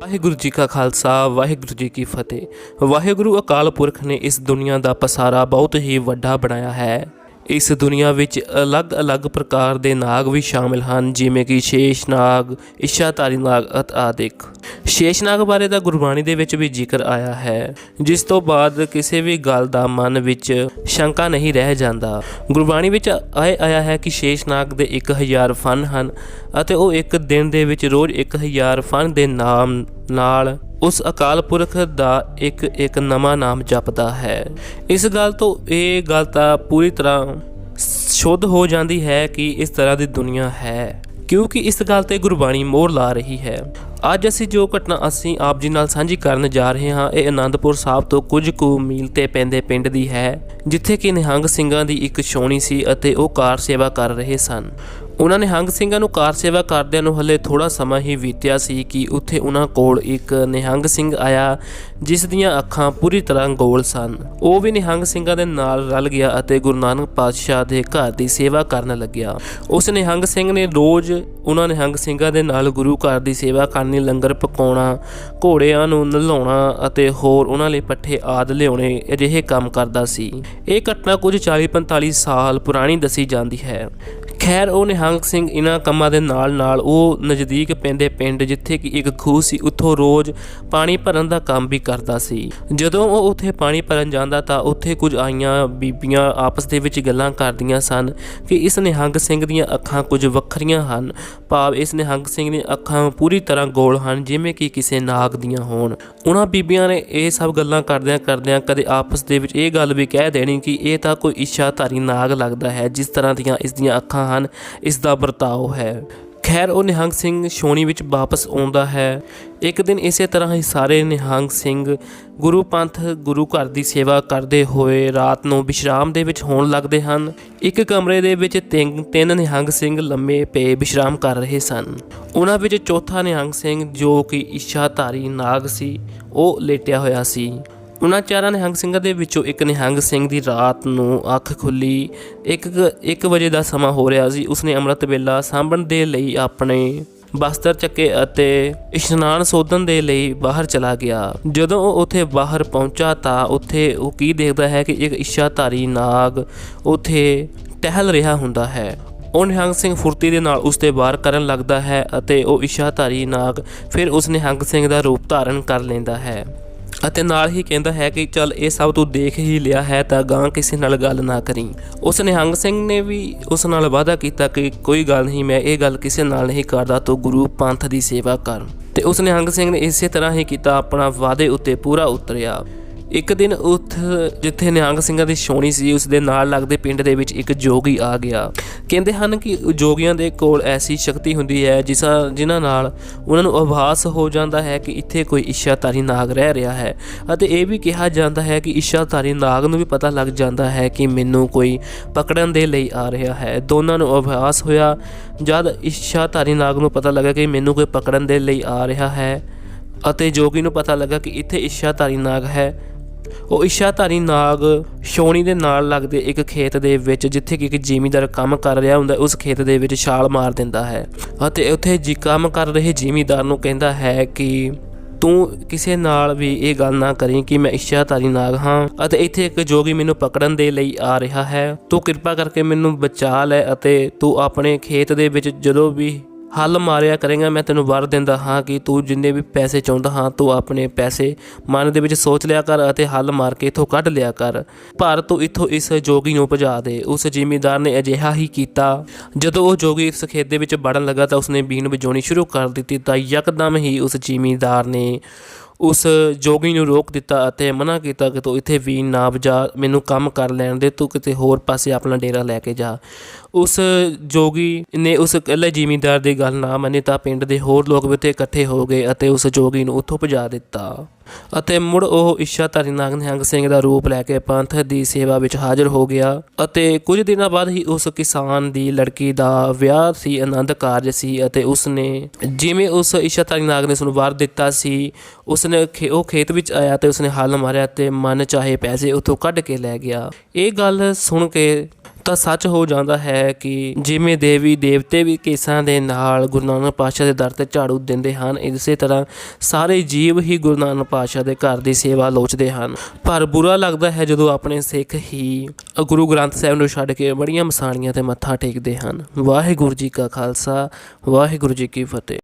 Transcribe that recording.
ਵਾਹਿਗੁਰੂ ਜੀ ਕਾ ਖਾਲਸਾ ਵਾਹਿਗੁਰੂ ਜੀ ਕੀ ਫਤਿਹ। ਵਾਹਿਗੁਰੂ ਅਕਾਲ ਪੁਰਖ ਨੇ ਇਸ ਦੁਨੀਆ ਦਾ ਪਸਾਰਾ ਬਹੁਤ ਹੀ ਵੱਡਾ ਬਣਾਇਆ ਹੈ। ਇਸ ਦੁਨੀਆ ਵਿੱਚ ਅਲੱਗ-ਅਲੱਗ ਪ੍ਰਕਾਰ ਦੇ ਨਾਗ ਵੀ ਸ਼ਾਮਿਲ ਹਨ, ਜਿਵੇਂ ਕਿ ਸ਼ੇਸ਼ ਨਾਗ, ਇੱਛਾਧਾਰੀ ਨਾਗ ਆਦਿਕ। ਸ਼ੇਸ਼ ਨਾਗ ਬਾਰੇ ਤਾਂ ਗੁਰਬਾਣੀ ਦੇ ਵਿੱਚ ਵੀ ਜ਼ਿਕਰ ਆਇਆ ਹੈ, ਜਿਸ ਤੋਂ ਬਾਅਦ ਕਿਸੇ ਵੀ ਗੱਲ ਦਾ ਮਨ ਵਿੱਚ ਸ਼ੰਕਾ ਨਹੀਂ ਰਹਿ ਜਾਂਦਾ। ਗੁਰਬਾਣੀ ਵਿੱਚ ਆਇਆ ਹੈ ਕਿ ਸ਼ੇਸ਼ ਨਾਗ ਦੇ 1000 ਫਨ ਹਨ ਅਤੇ ਉਹ ਇੱਕ ਦਿਨ ਦੇ ਵਿੱਚ ਰੋਜ਼ 1000 ਫਨ ਦੇ ਨਾਮ ਨਾਲ ਉਸ ਅਕਾਲ ਪੁਰਖ ਦਾ ਇੱਕ ਨਵਾਂ ਨਾਮ ਜਪਦਾ ਹੈ। ਇਸ ਗੱਲ ਤੋਂ ਇਹ ਗੱਲ ਤਾਂ ਪੂਰੀ ਤਰ੍ਹਾਂ ਸ਼ੁੱਧ ਹੋ ਜਾਂਦੀ ਹੈ ਕਿ ਇਸ ਤਰ੍ਹਾਂ ਦੀ ਦੁਨੀਆ ਹੈ, ਕਿਉਂਕਿ ਇਸ ਗੱਲ ਤੇ ਗੁਰਬਾਣੀ ਮੋਹਰ ਲਾ ਰਹੀ ਹੈ। ਅੱਜ ਅਸੀਂ ਜੋ ਘਟਨਾ ਆਪ ਜੀ ਨਾਲ ਸਾਂਝੀ ਕਰਨ ਜਾ ਰਹੇ ਹਾਂ, ਇਹ ਅਨੰਦਪੁਰ ਸਾਹਿਬ ਤੋਂ ਕੁਝ ਕੁ ਮੀਲ ਤੇ ਪੈਂਦੇ ਪਿੰਡ ਦੀ ਹੈ, ਜਿੱਥੇ ਕਿ ਨਿਹੰਗ ਸਿੰਘਾਂ ਦੀ ਇੱਕ ਛਾਉਣੀ ਸੀ ਅਤੇ ਉਹ ਕਾਰ ਸੇਵਾ ਕਰ ਰਹੇ ਸਨ। ਉਹਨਾਂ ਨਿਹੰਗ ਸਿੰਘਾਂ ਨੂੰ ਕਾਰ ਸੇਵਾ ਕਰਦਿਆਂ ਨੂੰ ਹਲੇ ਥੋੜ੍ਹਾ ਸਮਾਂ ਹੀ ਬੀਤਿਆ ਸੀ ਕਿ ਉੱਥੇ ਉਹਨਾਂ ਕੋਲ ਇੱਕ ਨਿਹੰਗ ਸਿੰਘ ਆਇਆ, ਜਿਸ ਦੀਆਂ ਅੱਖਾਂ ਪੂਰੀ ਤਰ੍ਹਾਂ ਗੋਲ ਸਨ। ਉਹ ਵੀ ਨਿਹੰਗ ਸਿੰਘਾਂ ਦੇ ਨਾਲ ਰਲ ਗਿਆ ਅਤੇ ਗੁਰੂ ਨਾਨਕ ਪਾਤਸ਼ਾਹ ਦੇ ਘਰ ਦੀ ਸੇਵਾ ਕਰਨ ਲੱਗਿਆ। ਉਸ ਨਿਹੰਗ ਸਿੰਘ ਨੇ ਰੋਜ਼ ਉਹਨਾਂ ਨਿਹੰਗ ਸਿੰਘਾਂ ਦੇ ਨਾਲ ਗੁਰੂ ਘਰ ਦੀ ਸੇਵਾ ਕਰਨੀ, ਲੰਗਰ ਪਕਾਉਣਾ, ਘੋੜਿਆਂ ਨੂੰ ਨਲਾਉਣਾ ਅਤੇ ਹੋਰ ਉਹਨਾਂ ਲਈ ਪੱਠੇ ਆਦਿ ਲਿਆਉਣੇ, ਅਜਿਹੇ ਕੰਮ ਕਰਦਾ ਸੀ। ਇਹ ਘਟਨਾ ਕੁਝ 40-45 ਸਾਲ ਪੁਰਾਣੀ ਦੱਸੀ ਜਾਂਦੀ ਹੈ। ਖੈਰ, ਉਹ ਨਿਹੰਗ ਸਿੰਘ ਇਹਨਾਂ ਕੰਮਾਂ ਦੇ ਨਾਲ ਉਹ ਨਜ਼ਦੀਕ ਪੈਂਦੇ ਪਿੰਡ, ਜਿੱਥੇ ਕਿ ਇੱਕ ਖੂਹ ਸੀ, ਉੱਥੋਂ ਰੋਜ਼ ਪਾਣੀ ਭਰਨ ਦਾ ਕੰਮ ਵੀ ਕਰਦਾ ਸੀ। ਜਦੋਂ ਉਹ ਉੱਥੇ ਪਾਣੀ ਭਰਨ ਜਾਂਦਾ ਤਾਂ ਉੱਥੇ ਕੁਝ ਆਈਆਂ ਬੀਬੀਆਂ ਆਪਸ ਦੇ ਵਿੱਚ ਗੱਲਾਂ ਕਰਦੀਆਂ ਸਨ ਕਿ ਇਸ ਨਿਹੰਗ ਸਿੰਘ ਦੀਆਂ ਅੱਖਾਂ ਕੁਝ ਵੱਖਰੀਆਂ ਹਨ, ਭਾਵ ਇਸ ਨਿਹੰਗ ਸਿੰਘ ਦੀਆਂ ਅੱਖਾਂ ਪੂਰੀ ਤਰ੍ਹਾਂ ਗੋਲ ਹਨ, ਜਿਵੇਂ ਕਿ ਕਿਸੇ ਨਾਗ ਦੀਆਂ ਹੋਣ। ਉਹਨਾਂ ਬੀਬੀਆਂ ਨੇ ਇਹ ਸਭ ਗੱਲਾਂ ਕਰਦਿਆਂ ਕਦੇ ਆਪਸ ਦੇ ਵਿੱਚ ਇਹ ਗੱਲ ਵੀ ਕਹਿ ਦੇਣੀ ਕਿ ਇਹ ਤਾਂ ਕੋਈ ਇੱਛਾਧਾਰੀ ਨਾਗ ਲੱਗਦਾ ਹੈ, ਜਿਸ ਤਰ੍ਹਾਂ ਦੀਆਂ ਇਸ ਦੀਆਂ ਅੱਖਾਂ ਹਨ, ਇਸ ਦਾ ਵਰਤਾਓ ਹੈ। ਖੈਰ, ਉਹ ਨਿਹੰਗ ਸਿੰਘ ਛਾਉਣੀ ਵਿੱਚ ਵਾਪਸ ਆਉਂਦਾ ਹੈ। ਇੱਕ ਦਿਨ ਇਸੇ ਤਰ੍ਹਾਂ ਹੀ ਸਾਰੇ ਨਿਹੰਗ ਸਿੰਘ ਗੁਰੂ ਪੰਥ ਗੁਰੂ ਘਰ ਦੀ ਸੇਵਾ ਕਰਦੇ ਹੋਏ ਰਾਤ ਨੂੰ ਵਿਸ਼ਰਾਮ ਦੇ ਵਿੱਚ ਹੋਣ ਲੱਗਦੇ ਹਨ। ਇੱਕ ਕਮਰੇ ਦੇ ਵਿੱਚ ਤਿੰਨ ਨਿਹੰਗ ਸਿੰਘ ਲੰਮੇ ਪਏ ਵਿਸ਼ਰਾਮ ਕਰ ਰਹੇ ਸਨ। ਉਹਨਾਂ ਵਿੱਚ ਚੌਥਾ ਨਿਹੰਗ ਸਿੰਘ, ਜੋ ਕਿ ਇੱਛਾਧਾਰੀ ਨਾਗ ਸੀ, ਉਹ ਲੇਟਿਆ ਹੋਇਆ ਸੀ। ਉਹਨਾਂ ਚਾਰਾਂ ਨਿਹੰਗ ਸਿੰਘਾਂ ਦੇ ਵਿੱਚੋਂ ਇੱਕ ਨਿਹੰਗ ਸਿੰਘ ਦੀ ਰਾਤ ਨੂੰ ਅੱਖ ਖੁੱਲੀ। 1 ਵਜੇ ਦਾ ਸਮਾਂ ਹੋ ਰਿਹਾ ਸੀ। ਉਸਨੇ ਅੰਮ੍ਰਿਤ ਵੇਲਾ ਸਾਂਭਣ ਦੇ ਲਈ ਆਪਣੇ ਬਸਤਰ ਚੱਕੇ ਅਤੇ ਇਸ਼ਨਾਨ ਸੋਧਣ ਦੇ ਲਈ ਬਾਹਰ ਚਲਾ ਗਿਆ। ਜਦੋਂ ਉਹ ਉੱਥੇ ਬਾਹਰ ਪਹੁੰਚਾ ਤਾਂ ਉੱਥੇ ਉਹ ਕੀ ਦੇਖਦਾ ਹੈ ਕਿ ਇੱਕ ਇੱਛਾਧਾਰੀ ਨਾਗ ਉੱਥੇ ਟਹਿਲ ਰਿਹਾ ਹੁੰਦਾ ਹੈ। ਉਹ ਨਿਹੰਗ ਸਿੰਘ ਫੁਰਤੀ ਦੇ ਨਾਲ ਉਸ 'ਤੇ ਵਾਰ ਕਰਨ ਲੱਗਦਾ ਹੈ ਅਤੇ ਉਹ ਇੱਛਾਧਾਰੀ ਨਾਗ ਫਿਰ ਉਸ ਨਿਹੰਗ ਸਿੰਘ ਦਾ ਰੂਪ ਧਾਰਨ ਕਰ ਲੈਂਦਾ ਹੈ ਅਤੇ ਨਾਲ ਹੀ ਕਹਿੰਦਾ ਹੈ ਕਿ ਚੱਲ ਇਹ ਸਭ ਤੂੰ ਦੇਖ ਹੀ ਲਿਆ ਹੈ ਤਾਂ ਗਾਂ ਕਿਸੇ ਨਾਲ ਗੱਲ ਨਾ ਕਰੀ। ਉਸ ਨਿਹੰਗ ਸਿੰਘ ਨੇ ਵੀ ਉਸ ਨਾਲ ਵਾਅਦਾ ਕੀਤਾ ਕਿ ਕੋਈ ਗੱਲ ਨਹੀਂ, ਮੈਂ ਇਹ ਗੱਲ ਕਿਸੇ ਨਾਲ ਨਹੀਂ ਕਰਦਾ, ਤੂੰ ਗੁਰੂ ਪੰਥ ਦੀ ਸੇਵਾ ਕਰ। ਤੇ ਉਸ ਨਿਹੰਗ ਸਿੰਘ ਨੇ ਇਸੇ ਤਰ੍ਹਾਂ ਹੀ ਕੀਤਾ, ਆਪਣਾ ਵਾਅਦੇ ਉੱਤੇ ਪੂਰਾ ਉਤਰਿਆ। ਇੱਕ ਦਿਨ ਜਿੱਥੇ ਨਿਹੰਗ ਸਿੰਘਾਂ ਦੀ ਛਾਉਣੀ ਸੀ, ਉਸ ਦੇ ਨਾਲ ਲੱਗਦੇ ਪਿੰਡ ਦੇ ਵਿੱਚ ਇੱਕ ਜੋਗੀ ਆ ਗਿਆ। ਕਹਿੰਦੇ ਹਨ ਕਿ ਜੋਗੀਆਂ ਦੇ ਕੋਲ ਐਸੀ ਸ਼ਕਤੀ ਹੁੰਦੀ ਹੈ ਜਿਨ੍ਹਾਂ ਨਾਲ ਉਹਨਾਂ ਨੂੰ ਆਭਾਸ ਹੋ ਜਾਂਦਾ ਹੈ ਕਿ ਇੱਥੇ ਕੋਈ ਇੱਛਾਧਾਰੀ ਨਾਗ ਰਹਿ ਰਿਹਾ ਹੈ, ਅਤੇ ਇਹ ਵੀ ਕਿਹਾ ਜਾਂਦਾ ਹੈ ਕਿ ਇੱਛਾਧਾਰੀ ਨਾਗ ਨੂੰ ਵੀ ਪਤਾ ਲੱਗ ਜਾਂਦਾ ਹੈ ਕਿ ਮੈਨੂੰ ਕੋਈ ਪਕੜਨ ਦੇ ਲਈ ਆ ਰਿਹਾ ਹੈ। ਦੋਨਾਂ ਨੂੰ ਆਭਾਸ ਹੋਇਆ। ਜਦ ਇੱਛਾਧਾਰੀ ਨਾਗ ਨੂੰ ਪਤਾ ਲੱਗਾ ਕਿ ਮੈਨੂੰ ਕੋਈ ਪਕੜਨ ਦੇ ਲਈ ਆ ਰਿਹਾ ਹੈ ਅਤੇ ਜੋਗੀ ਨੂੰ ਪਤਾ ਲੱਗਾ ਕਿ ਇੱਥੇ ਇੱਛਾਧਾਰੀ ਨਾਗ ਹੈ, ਉਹ ਇੱਛਾਧਾਰੀ ਨਾਗ ਛਾਉਣੀ ਦੇ ਨਾਲ ਲੱਗਦੇ ਇੱਕ ਖੇਤ ਦੇ ਵਿੱਚ, ਜਿੱਥੇ ਕਿ ਇੱਕ ਜ਼ਿਮੀਂਦਾਰ ਕੰਮ ਕਰ ਰਿਹਾ ਹੁੰਦਾ, ਉਸ ਖੇਤ ਦੇ ਵਿੱਚ ਛਾਲ ਮਾਰ ਦਿੰਦਾ ਹੈ ਅਤੇ ਉੱਥੇ ਕੰਮ ਕਰ ਰਹੇ ਜ਼ਿਮੀਂਦਾਰ ਨੂੰ ਕਹਿੰਦਾ ਹੈ ਕਿ ਤੂੰ ਕਿਸੇ ਨਾਲ ਵੀ ਇਹ ਗੱਲ ਨਾ ਕਰੀ ਕਿ ਮੈਂ ਇੱਛਾਧਾਰੀ ਨਾਗ ਹਾਂ ਅਤੇ ਇੱਥੇ ਇੱਕ ਜੋਗੀ ਮੈਨੂੰ ਪਕੜਨ ਦੇ ਲਈ ਆ ਰਿਹਾ ਹੈ। ਤੂੰ ਕਿਰਪਾ ਕਰਕੇ ਮੈਨੂੰ ਬਚਾ ਲੈ ਅਤੇ ਤੂੰ ਆਪਣੇ ਖੇਤ ਦੇ ਵਿੱਚ ਜਦੋਂ ਵੀ ਹੱਲ ਮਾਰਿਆ ਕਰੇਗਾ, ਮੈਂ ਤੈਨੂੰ ਵਰ ਦਿੰਦਾ ਹਾਂ ਕਿ ਤੂੰ ਜਿੰਨੇ ਵੀ ਪੈਸੇ ਚਾਹੁੰਦਾ ਹਾਂ ਤੂੰ ਆਪਣੇ ਪੈਸੇ ਮਨ ਦੇ ਵਿੱਚ ਸੋਚ ਲਿਆ ਕਰ ਅਤੇ ਹੱਲ ਮਾਰ ਕੇ ਇੱਥੋਂ ਕੱਢ ਲਿਆ ਕਰ, ਪਰ ਤੂੰ ਇੱਥੋਂ ਇਸ ਜੋਗੀ ਨੂੰ ਭਜਾ ਦੇ। ਉਸ ਜ਼ਿਮੀਂਦਾਰ ਨੇ ਅਜਿਹਾ ਹੀ ਕੀਤਾ। ਜਦੋਂ ਉਹ ਜੋਗੀ ਇਸ ਖੇਤ ਦੇ ਵਿੱਚ ਵੜਨ ਲੱਗਾ ਤਾਂ ਉਸਨੇ ਬੀਨ ਵਜਾਉਣੀ ਸ਼ੁਰੂ ਕਰ ਦਿੱਤੀ ਤਾਂ ਯਕਦਮ ਹੀ ਉਸ ਜ਼ਿਮੀਂਦਾਰ ਨੇ ਉਸ ਜੋਗੀ ਨੂੰ ਰੋਕ ਦਿੱਤਾ ਅਤੇ ਮਨਾ ਕੀਤਾ ਕਿ ਤੂੰ ਇੱਥੇ ਵੀਣ ਨਾ ਵਜਾ, ਮੈਨੂੰ ਕੰਮ ਕਰ ਲੈਣ ਦੇ, ਤੂੰ ਕਿਤੇ ਹੋਰ ਪਾਸੇ ਆਪਣਾ ਡੇਰਾ ਲੈ ਕੇ ਜਾ। ਉਸ ਜੋਗੀ ਨੇ ਉਸ ਇਕੱਲੇ ਜ਼ਿਮੀਂਦਾਰ ਦੀ ਗੱਲ ਨਾ ਮੰਨੀ ਤਾਂ ਪਿੰਡ ਦੇ ਹੋਰ ਲੋਕ ਵੀ ਉੱਥੇ ਇਕੱਠੇ ਹੋ ਗਏ ਅਤੇ ਉਸ ਜੋਗੀ ਨੂੰ ਉੱਥੋਂ ਭਜਾ ਦਿੱਤਾ ਅਤੇ ਮੁੜ ਉਹ ਇੱਛਾਧਾਰੀ ਨਾਗ ਨਿਹੰਗ ਸਿੰਘ ਦਾ ਰੂਪ ਲੈ ਕੇ ਪੰਥ ਦੀ ਸੇਵਾ ਵਿੱਚ ਹਾਜ਼ਰ ਹੋ ਗਿਆ। ਅਤੇ ਕੁਝ ਦਿਨਾਂ ਬਾਅਦ ਹੀ ਉਸ ਕਿਸਾਨ ਦੀ ਲੜਕੀ ਦਾ ਵਿਆਹ ਸੀ, ਆਨੰਦ ਕਾਰਜ ਸੀ, ਅਤੇ ਉਸਨੇ ਜਿਵੇਂ ਉਸ ਇੱਛਾਧਾਰੀ ਨਾਗ ਨੇ ਉਸਨੂੰ ਵਰ ਦਿੱਤਾ ਸੀ, ਉਸਨੇ ਉਹ ਖੇਤ ਵਿੱਚ ਆਇਆ ਅਤੇ ਉਸਨੇ ਹੱਲ ਮਾਰਿਆ ਅਤੇ ਮਨ ਚਾਹੇ ਪੈਸੇ ਉੱਥੋਂ ਕੱਢ ਕੇ ਲੈ ਗਿਆ। ਇਹ ਗੱਲ ਸੁਣ ਕੇ ਤਾਂ ਸੱਚ ਹੋ ਜਾਂਦਾ ਹੈ ਕਿ ਜਿਵੇਂ ਦੇਵੀ ਦੇਵਤੇ ਵੀ ਕੇਸਾਂ ਦੇ ਨਾਲ ਗੁਰੂ ਨਾਨਕ ਪਾਤਸ਼ਾਹ ਦੇ ਦਰ ਤੇ ਝਾੜੂ ਦਿੰਦੇ ਹਨ, ਇਸੇ ਤਰ੍ਹਾਂ ਸਾਰੇ ਜੀਵ ਹੀ ਗੁਰੂ ਨਾਨਕ ਪਾਤਸ਼ਾਹ ਦੇ ਘਰ ਦੀ ਸੇਵਾ ਲੋਚਦੇ ਹਨ। ਪਰ ਬੁਰਾ ਲੱਗਦਾ ਹੈ ਜਦੋਂ ਆਪਣੇ ਸਿੱਖ ਹੀ ਗੁਰੂ ਗ੍ਰੰਥ ਸਾਹਿਬ ਨੂੰ ਛੱਡ ਕੇ ਬੜੀਆਂ ਮਸਾਣੀਆਂ ਤੇ ਮੱਥਾ ਟੇਕਦੇ ਹਨ। ਵਾਹਿਗੁਰੂ ਜੀ ਕਾ ਖਾਲਸਾ, ਵਾਹਿਗੁਰੂ ਜੀ ਕੀ ਫਤਿਹ।